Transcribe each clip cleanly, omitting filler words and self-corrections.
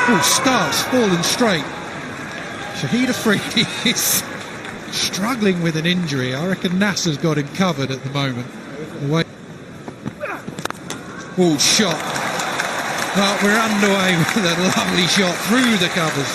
Oh, starts falling straight. Shahid Afridi is struggling with an injury. I reckon Nasser's got him covered at the moment. Oh, shot. Well, we're underway with a lovely shot through the covers.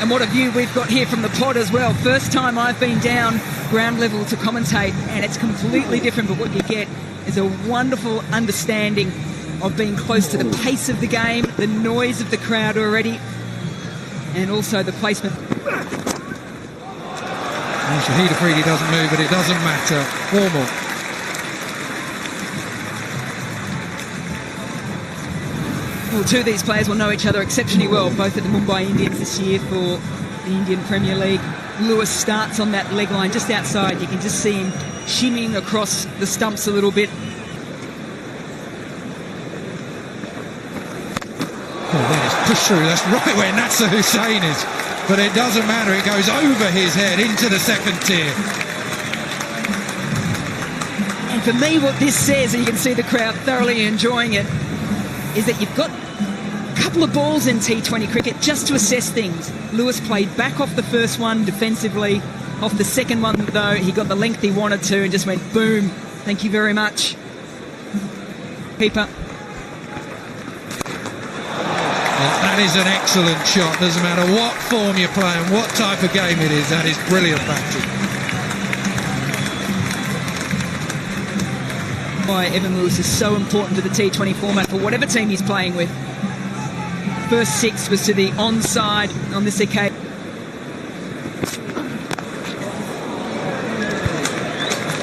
And what a view we've got here from the pod as well. First time I've been down ground level to commentate, and it's completely different, but what you get is a wonderful understanding of being close to the pace of the game, the noise of the crowd already, and also the placement. And Shahid Afridi doesn't move, but it doesn't matter. 4 more. Well, two of these players will know each other exceptionally well, both at the Mumbai Indians this year for the Indian Premier League. Lewis starts on that leg line just outside. You can just see him shimmying across the stumps a little bit. Oh, that is pushed through. That's right where Nasser Hussain is. But it doesn't matter. It goes over his head into the second tier. And for me, what this says, and you can see the crowd thoroughly enjoying it, is that you've got a couple of balls in T20 cricket just to assess things. Lewis played back off the first one defensively. Off the second one, though, he got the length he wanted to and just went boom. Thank you very much. Keeper. Oh, that is an excellent shot. Doesn't matter what form you're playing, what type of game it is. That is brilliant batting. Why Evan Lewis is so important to the T20 format for whatever team he's playing with. First 6 was to the onside on this occasion.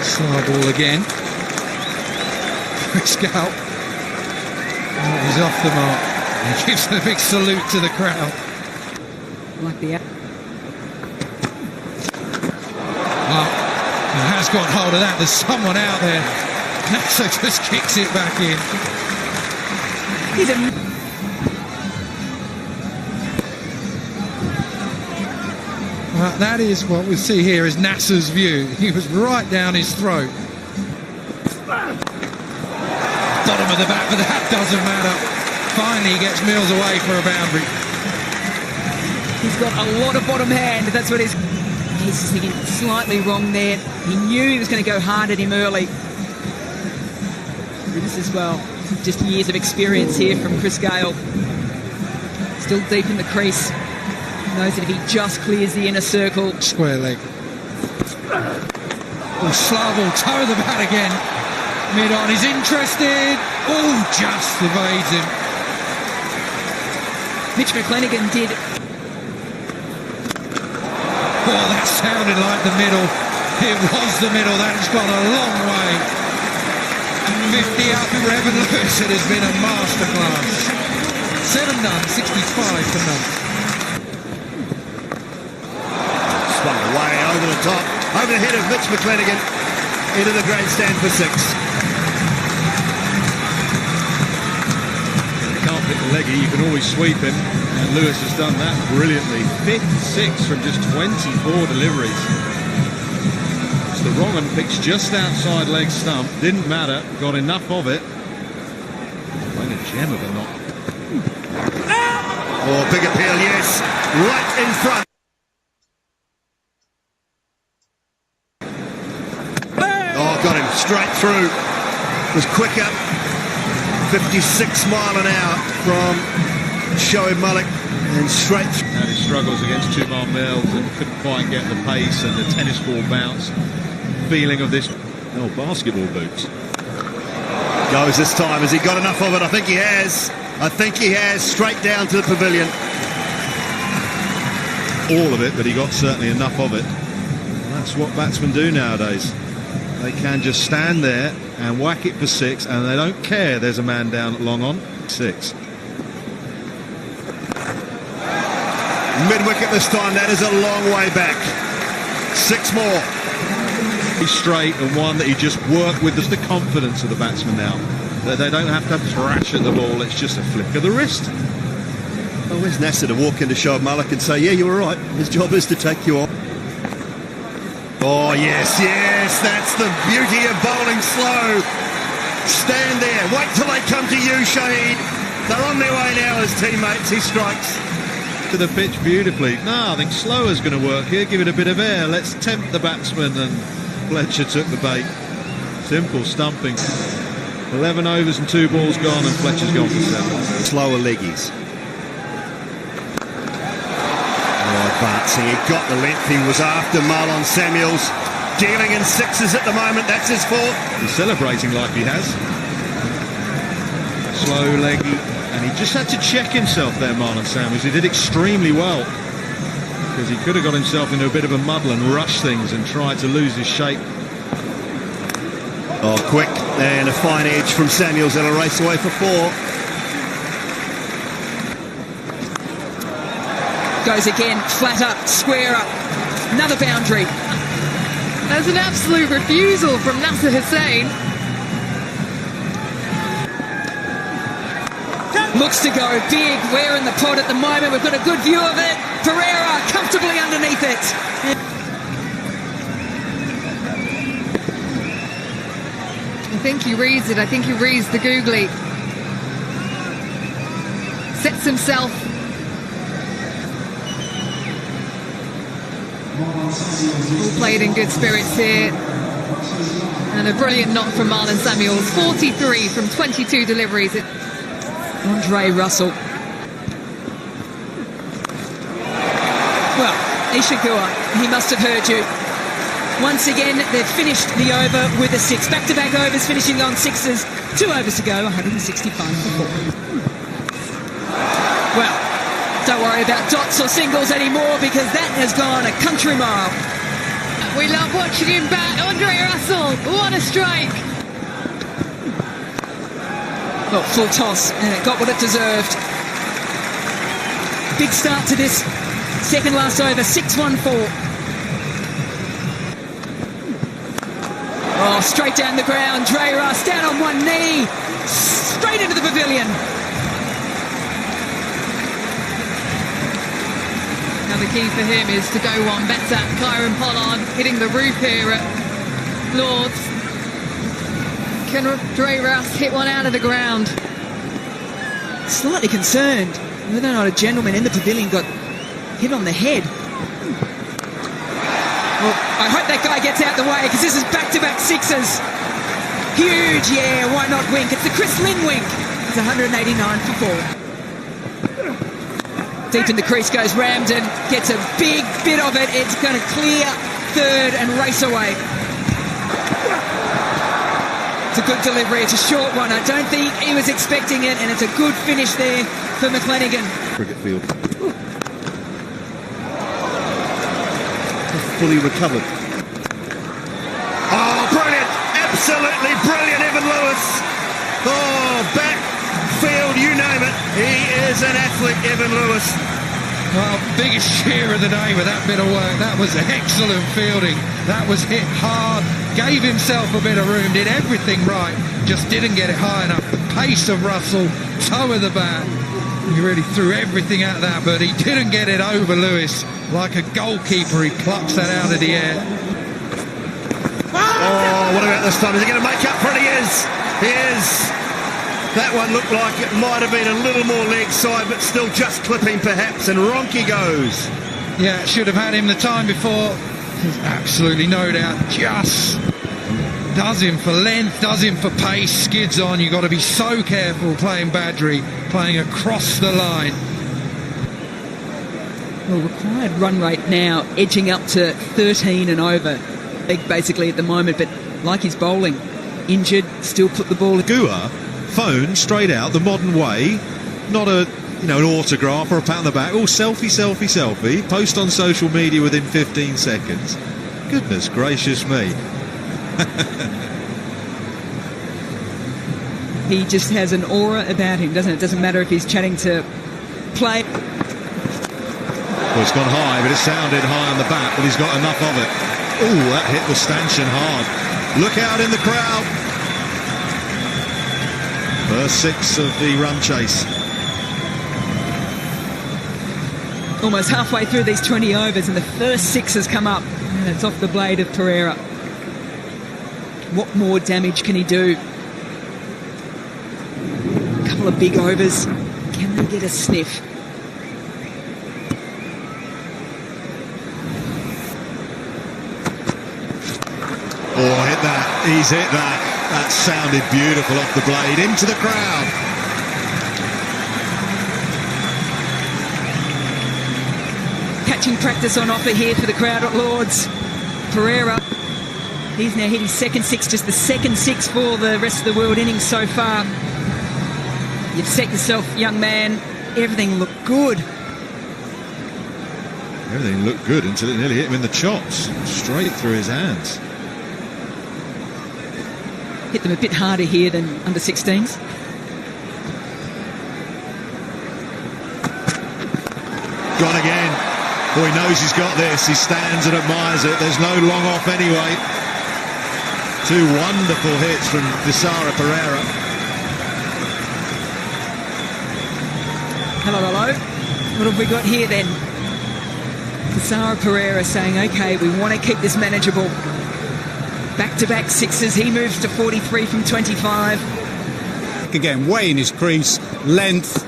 Slow ball again. Chris Gale. Oh, he's off the mark. He gives a big salute to the crowd. Like the... Well, he has got hold of that. There's someone out there. Nasser just kicks it back in. He's a... Well, that is what we see here is Nasser's view. He was right down his throat. Bottom of the bat, but that doesn't matter. Finally, he gets Mills away for a boundary. He's got a lot of bottom hand. That's what he's just thinking slightly wrong there. He knew he was going to go hard at him early. This as well, just years of experience here from Chris Gale. Still deep in the crease. Knows that if he just clears the inner circle. Square leg. Oh, Slav will toe the bat again. Mid on, he's interested. Oh, just evades him. Mitch McClenaghan did. Oh, that sounded like the middle. It was the middle. That has gone a long way. 50 up for Evan Lewis. It has been a masterclass. 7 done, 65 for none. Swung away over the top, over the head of Mitch McClenaghan, into the grandstand for 6. You can't hit the leggy, you can always sweep him, and Lewis has done that brilliantly. 56 from just 24 deliveries. The wrong one picked just outside leg stump, didn't matter, got enough of it. Playing a gem of a knock. Oh, big appeal, yes, right in front. Oh, got him straight through. Was quicker. 56 mile an hour from Shoaib Malik, and straight through. Had his struggles against Tumar Mills and couldn't quite get the pace and the tennis ball bounce. Feeling of this. Oh, basketball boots. Goes this time. Has he got enough of it? I think he has. I think he has. Straight down to the pavilion. All of it, but he got certainly enough of it. That's what batsmen do nowadays. They can just stand there and whack it for 6, and they don't care there's a man down at long on. 6. Mid-wicket this time. That is a long way back. 6 more. Straight, and one that he just worked with. Just the confidence of the batsman now. That they don't have to thrash at the ball. It's just a flick of the wrist. Well, where's Nasser to walk into Shoaib Malik and say, yeah, you were right. His job is to take you on. Oh, yes, yes. That's the beauty of bowling slow. Stand there. Wait till they come to you, Shahid. They're on their way now as teammates. He strikes. To the pitch beautifully. No, I think slower's going to work here. Give it a bit of air. Let's tempt the batsman, and Fletcher took the bait. Simple stumping. 11 overs and 2 balls gone, and Fletcher's gone for 7. Slower leggies. Advancing, he got the length. He was after Marlon Samuels, dealing in sixes at the moment. That's his fault. He's celebrating like he has. Slow leggy, and he just had to check himself there, Marlon Samuels. He did extremely well, because he could have got himself into a bit of a muddle and rushed things and tried to lose his shape. Oh, quick, and a fine edge from Samuels. That'll race away for 4. Goes again, flat up, square up, another boundary. There's an absolute refusal from Nasser Hussain. Looks to go big. We're in the pod at the moment. We've got a good view of it. Pereira comfortably underneath it. I think he reads it. I think he reads the googly. Sets himself. All played in good spirits here. And a brilliant knock from Marlon Samuels. 43 from 22 deliveries. Andre Russell. Well, Ishigua, he must have heard you. Once again, they've finished the over with a 6. Back-to-back overs, finishing on 6s. 2 overs to go, 165 for 4. Well, don't worry about dots or singles anymore, because that has gone a country mile. We love watching him bat. Andre Russell, what a strike. Well, full toss, and it got what it deserved. Big start to this second last over, 6-1-4. Oh, straight down the ground, Dre Russ down on one knee, straight into the pavilion. Now the key for him is to go one better. Kyron Pollard hitting the roof here at Lord's. Can Dre Russ hit one out of the ground? Slightly concerned whether or not a gentleman in the pavilion got hit on the head. Well, I hope that guy gets out the way, because this is back-to-back 6s. Huge, yeah, why not wink? It's the Chris Lynn wink. It's 189 for 4. Deep in the crease goes Ramden, gets a big bit of it. It's going to clear third and race away. It's a good delivery. It's a short one. I don't think he was expecting it, and it's a good finish there for McLennigan. Cricket field. Fully recovered. Oh, brilliant! Absolutely brilliant, Evan Lewis. Oh, backfield, you name it. He is an athlete, Evan Lewis. Well, biggest cheer of the day with that bit of work. That was excellent fielding. That was hit hard, gave himself a bit of room, did everything right, just didn't get it high enough. The pace of Russell, toe of the bat, he really threw everything at that, but he didn't get it over Lewis. Like a goalkeeper, he plucks that out of the air. Oh, what about this time? Is he going to make up for it? He is. He is. That one looked like it might have been a little more leg side, but still just clipping perhaps, and Ronke goes. Yeah, should have had him the time before. There's absolutely no doubt. Just does him for length, does him for pace, skids on. You've got to be so careful playing Badgery, playing across the line. Well, required run rate now edging up to 13 and over. Big basically at the moment, but like he's bowling, injured, still put the ball. Gua, phone straight out the modern way, not a an autograph or a pat on the back. Oh, selfie, selfie, selfie. Post on social media within 15 seconds. Goodness gracious me. He just has an aura about him, doesn't it? Doesn't matter if he's chatting to play. Well, it's gone high, but it sounded high on the bat, but he's got enough of it. Oh, that hit the stanchion hard. Look out in the crowd. First 6 of the run chase. Almost halfway through these 20 overs, and the first 6 has come up, and it's off the blade of Pereira. What more damage can he do? A couple of big overs. and get a sniff. Oh, hit that. He's hit that. That sounded beautiful off the blade. Into the crowd. Catching practice on offer here for the crowd at Lord's. Pereira, he's now hit his second six, just the second six for the rest of the world innings so far. You've set yourself, young man. Everything looked good. Everything looked good until it nearly hit him in the chops. Straight through his hands. Hit them a bit harder here than under 16s. Gone again. Oh, he knows he's got this. He stands and admires it. There's no long off anyway. Two wonderful hits from Desara Pereira. Hello, hello. What have we got here then? Desara Pereira saying, okay, we want to keep this manageable. Back-to-back sixes. He moves to 43 from 25. Again, way in his crease, length,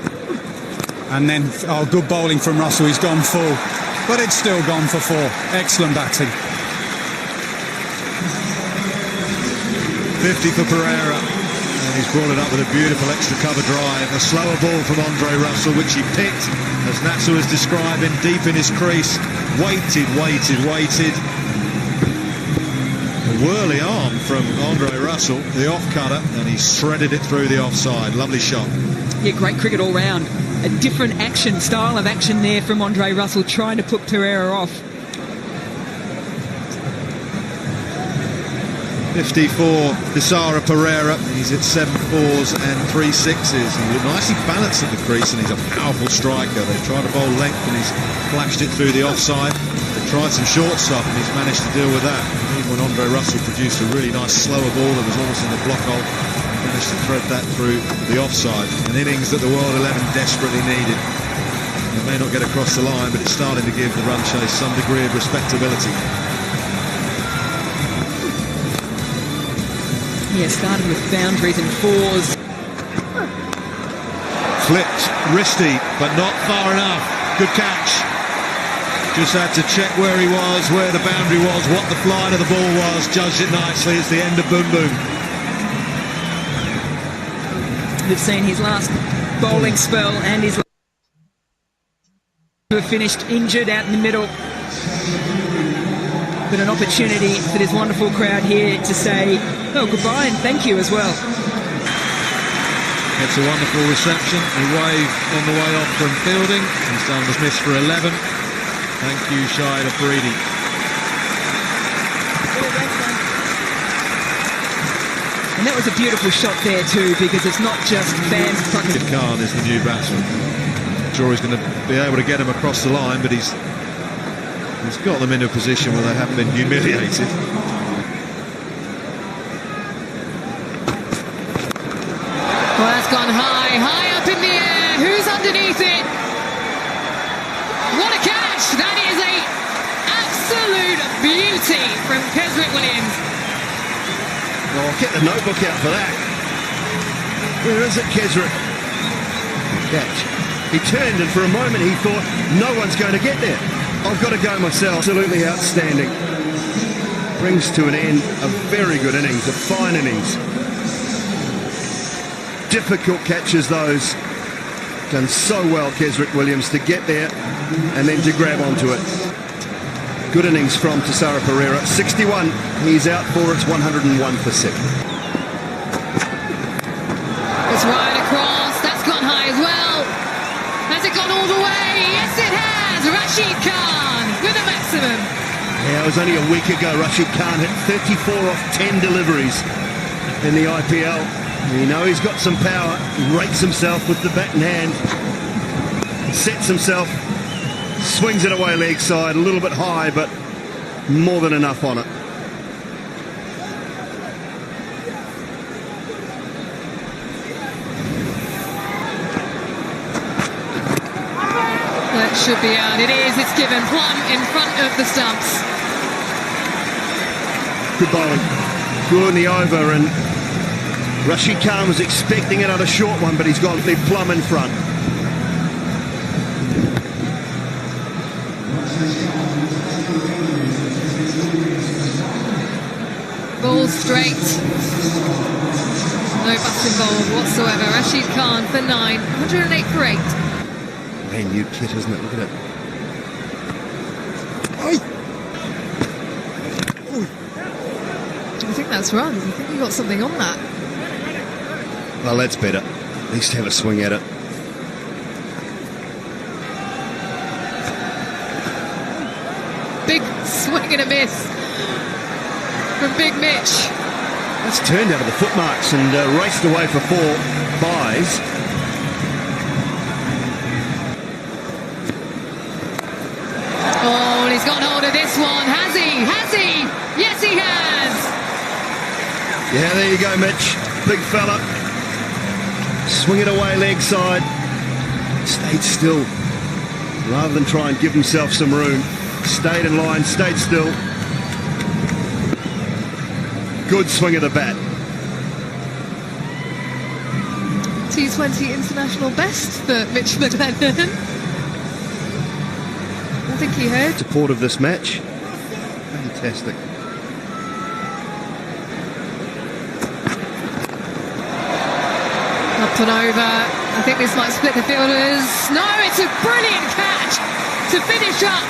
and then good bowling from Russell. He's gone full, but it's still gone for four. Excellent batting. 50 for Pereira, and he's brought it up with a beautiful extra cover drive. A slower ball from Andre Russell, which he picked, as Natsu was describing, deep in his crease. Waited. A whirly arm from Andre Russell, the off-cutter, and he shredded it through the offside. Lovely shot. Yeah, great cricket all round. A different action, style of action there from Andre Russell, trying to put Pereira off. 50 for Desara Pereira. He's at 7 fours and 3 sixes. He was nicely balanced at the crease, and he's a powerful striker. They tried to bowl length, and he's flashed it through the offside. They tried some short stuff, and he's managed to deal with that. Even when Andre Russell produced a really nice slower ball that was almost in the block hole, he managed to thread that through the offside. An innings that the World 11 desperately needed. It may not get across the line, but it's starting to give the run chase some degree of respectability. Yeah, started with boundaries and fours. Flipped, wristy, but not far enough. Good catch. Just had to check where he was, where the boundary was, what the flight of the ball was. Judged it nicely. It's the end of Boom Boom. We've seen his last bowling spell and his who have finished injured out in the middle. But an opportunity for this wonderful crowd here to say, oh, goodbye and thank you as well. It's a wonderful reception. He waved on the way off from fielding. He's done the miss for 11. Thank you, Shahid Afridi. And that was a beautiful shot there too, because it's not just fans. Khan is the new batsman. I'm sure he's going to be able to get him across the line, but he's got them in a position where they haven't been humiliated. Well, that's gone high up in the air. Who's underneath it? What a catch! That is a absolute beauty from Keswick Williams. Oh, get the notebook out for that. Where is it, Keswick? Catch. He turned, and for a moment he thought, no one's going to get there. I've got to go myself. Absolutely outstanding. Brings to an end a very good innings, a fine innings. Difficult catches those. Done so well, Keswick Williams, to get there and then to grab onto it. Good innings from Desara Pereira. 61. He's out for its 101 for 6. It's right across. That's gone high as well. Has it gone all the way? Yes, it has. Rashid Khan with a maximum. Yeah, it was only a week ago Rashid Khan hit 34 off 10 deliveries in the IPL. You know he's got some power. He rates himself with the bat in hand. Sets himself. Swings it away leg side. A little bit high, but more than enough on it. That should be out. It is. It's given plumb in front of the stumps. Good bowling. Good in the over, and Rashid Khan was expecting another short one, but he's gone plumb in front. Ball straight. No butts involved whatsoever. Rashid Khan for 9. 108 for 8. Brand new kit, isn't it? Look at it. I think that's right. I think we got something on that. Well, that's better. At least have a swing at it. Big swing and a miss from Big Mitch. It's turned out of the foot marks and raced away for 4 buys. Oh, and he's got hold of this one. Has he? Has he? Yes, he has. Yeah, there you go, Mitch. Big fella. Swing it away leg side. Stayed still. Rather than try and give himself some room. Stayed in line, stayed still. Good swing of the bat. T20 international best for Mitch McLennan. I think he heard. Support of this match. Fantastic. Up and over. I think this might split the fielders. No, it's a brilliant catch to finish up.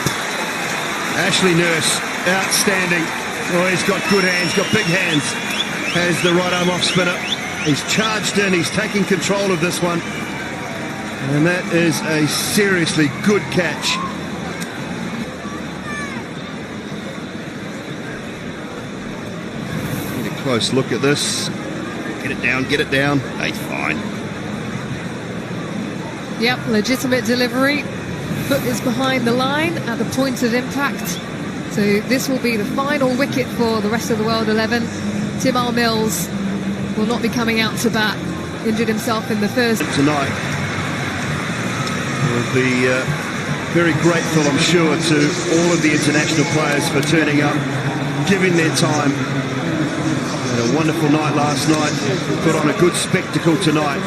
Ashley Nurse, outstanding. Oh, he's got good hands, got big hands. Has the right arm off spinner. He's charged in, he's taking control of this one. And that is a seriously good catch. Get a close look at this. Get it down, get it down. He's fine. Yep, legitimate delivery. Foot is behind the line at the point of impact. So this will be the final wicket for the rest of the World 11. Timar Mills will not be coming out to bat. Injured himself in the first. Tonight will be very grateful, I'm sure, to all of the international players for turning up, giving their time. Had a wonderful night last night. Put on a good spectacle tonight.